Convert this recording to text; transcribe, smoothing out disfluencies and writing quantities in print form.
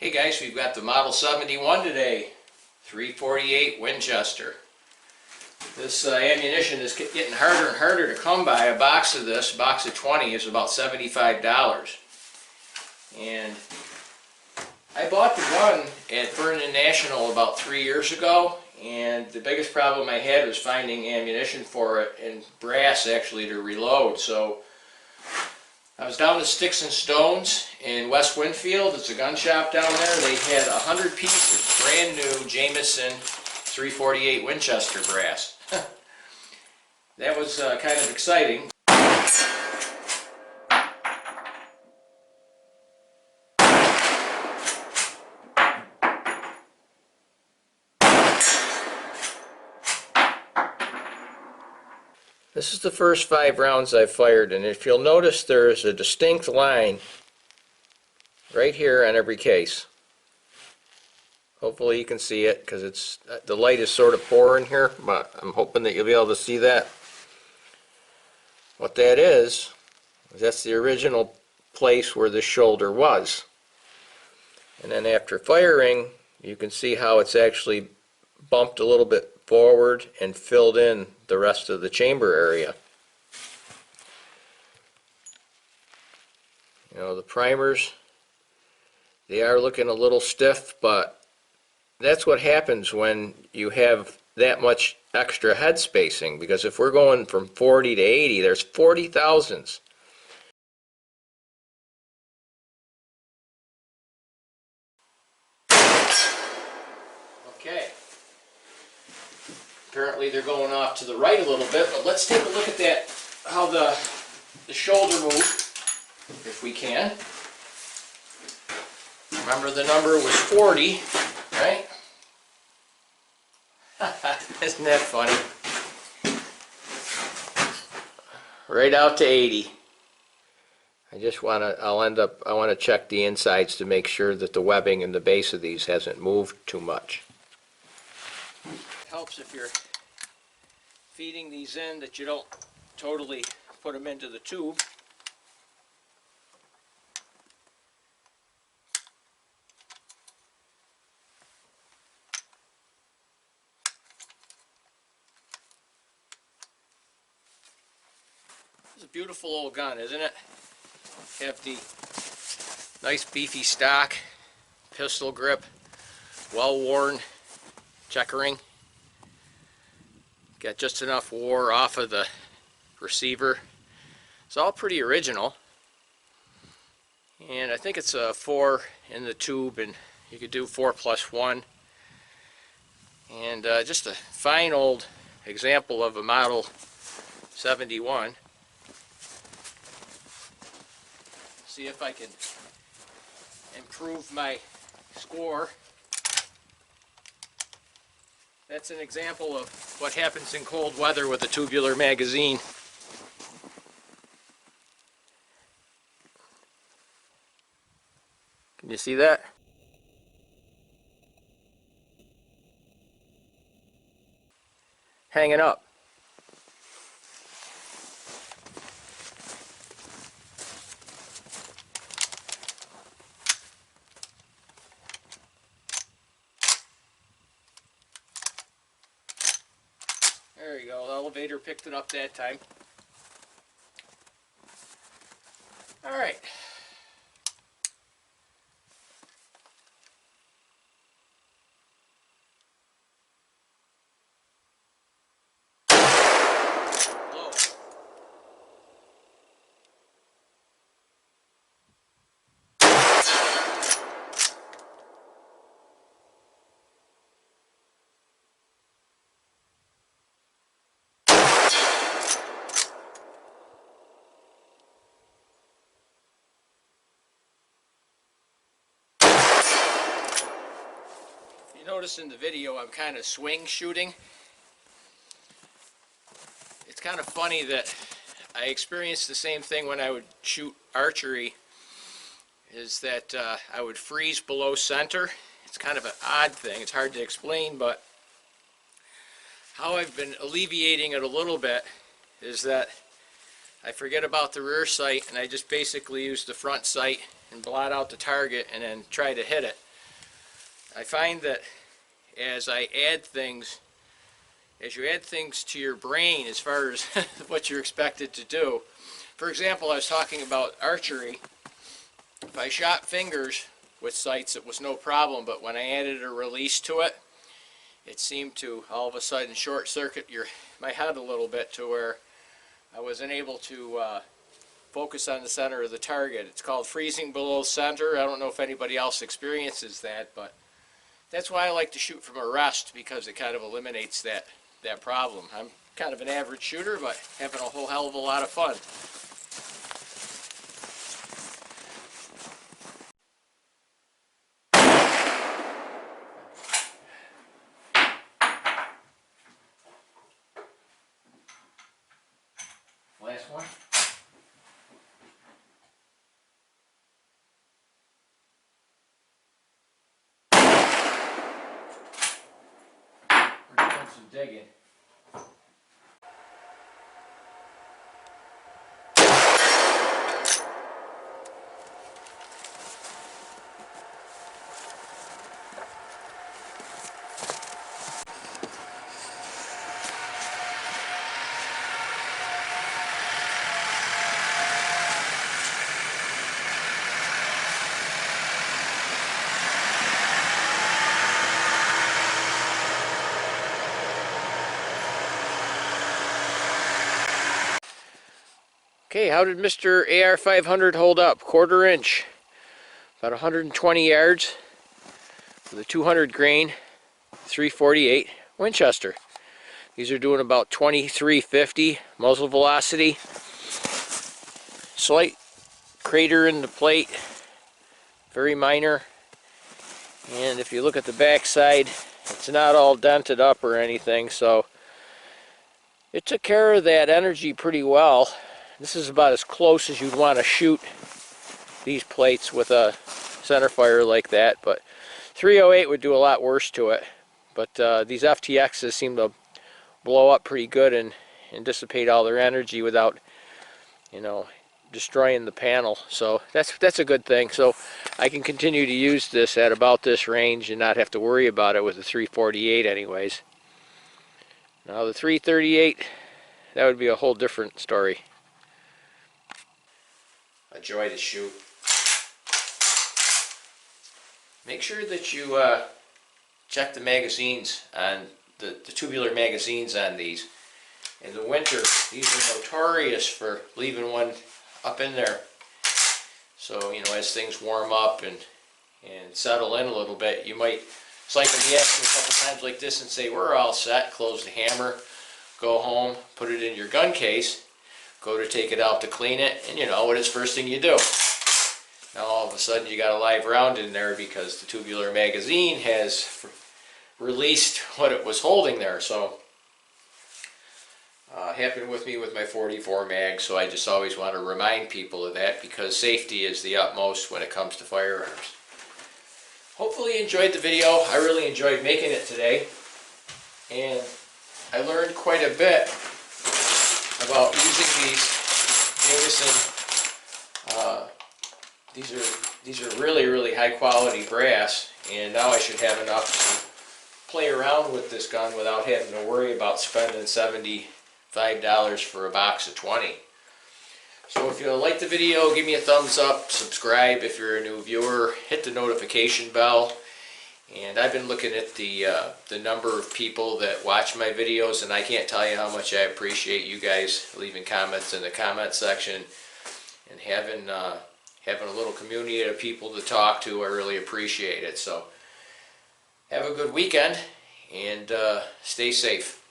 Hey guys, we've got the Model 71 today, 348 Winchester. This ammunition is getting harder and harder to come by. A box of this, a box of 20, is about $75. And I bought the gun at Vernon National about 3 years ago, and the biggest problem I had was finding ammunition for it, and brass actually to reload. So I was down to Sticks and Stones in West Winfield. It's a gun shop down there. They had 100 pieces, brand new Jameson 348 Winchester brass. That was kind of exciting. This is the first 5 rounds I've fired, and if you'll notice, there's a distinct line right here on every case. Hopefully you can see it, because it's the light is sort of poor in here, but I'm hoping that you'll be able to see that. What that is that's the original place where the shoulder was. And then after firing, you can see how it's actually bumped a little bit forward and filled in the rest of the chamber area. You know, the primers, they are looking a little stiff, but that's what happens when you have that much extra head spacing, because if we're going from 40 to 80, there's 40 thousandths. Okay. Apparently they're going off to the right a little bit, but let's take a look at that, how the shoulder moved, if we can. Remember, the number was 40, right? Isn't that funny? Right out to 80. I want to check the insides to make sure that the webbing in the base of these hasn't moved too much. It helps if you're feeding these in that you don't totally put them into the tube. It's a beautiful old gun, isn't it? Have the nice beefy stock, pistol grip, well worn checkering. Got just enough war off of the receiver. It's all pretty original. And I think it's a 4 in the tube, and you could do 4+1. And just a fine old example of a Model 71. See if I can improve my score. That's an example of what happens in cold weather with a tubular magazine. Can you see that? Hanging up. There you go, the elevator picked it up that time. Alright. Notice in the video I'm kind of swing shooting. It's kind of funny that I experienced the same thing when I would shoot archery, is that I would freeze below center. It's kind of an odd thing, it's hard to explain, but how I've been alleviating it a little bit is that I forget about the rear sight and I just basically use the front sight and blot out the target and then try to hit it. I find that as I add things, as you add things to your brain as far as what you're expected to do. For example, I was talking about archery. If I shot fingers with sights, it was no problem, but when I added a release to it, it seemed to all of a sudden short circuit my head a little bit to where I wasn't able to focus on the center of the target. It's called freezing below center. I don't know if anybody else experiences that, but that's why I like to shoot from a rest, because it kind of eliminates that problem. I'm kind of an average shooter, but having a whole hell of a lot of fun. Last one. We're doing some digging. Okay, how did Mr. AR500 hold up? 1/4 inch, about 120 yards with a 200 grain 348 Winchester. These are doing about 2350 muzzle velocity. Slight crater in the plate, very minor. And if you look at the back side, it's not all dented up or anything, so it took care of that energy pretty well. This is about as close as you'd want to shoot these plates with a centerfire like that, but 308 would do a lot worse to it. But these FTXs seem to blow up pretty good and dissipate all their energy without, you know, destroying the panel. So that's a good thing. So I can continue to use this at about this range and not have to worry about it with the 348 anyways. Now the 338, that would be a whole different story. A joy to shoot. Make sure that you check the magazines on the tubular magazines on these. In the winter, these are notorious for leaving one up in there. So, you know, as things warm up and settle in a little bit, you might cycle the action a couple times like this and say, we're all set, close the hammer, go home, put it in your gun case, go to take it out to clean it, and you know what is first thing you do. Now all of a sudden you got a live round in there because the tubular magazine has released what it was holding there. So happened with me with my 44 mag, so I just always want to remind people of that, because safety is the utmost when it comes to firearms. Hopefully you enjoyed the video. I really enjoyed making it today, and I learned quite a bit about using these Jameson. These are really high quality brass, and now I should have enough to play around with this gun without having to worry about spending $75 for a box of 20. So if you like the video, give me a thumbs up, subscribe if you're a new viewer, hit the notification bell. And I've been looking at the number of people that watch my videos, and I can't tell you how much I appreciate you guys leaving comments in the comment section and having a little community of people to talk to. I really appreciate it. So have a good weekend and stay safe.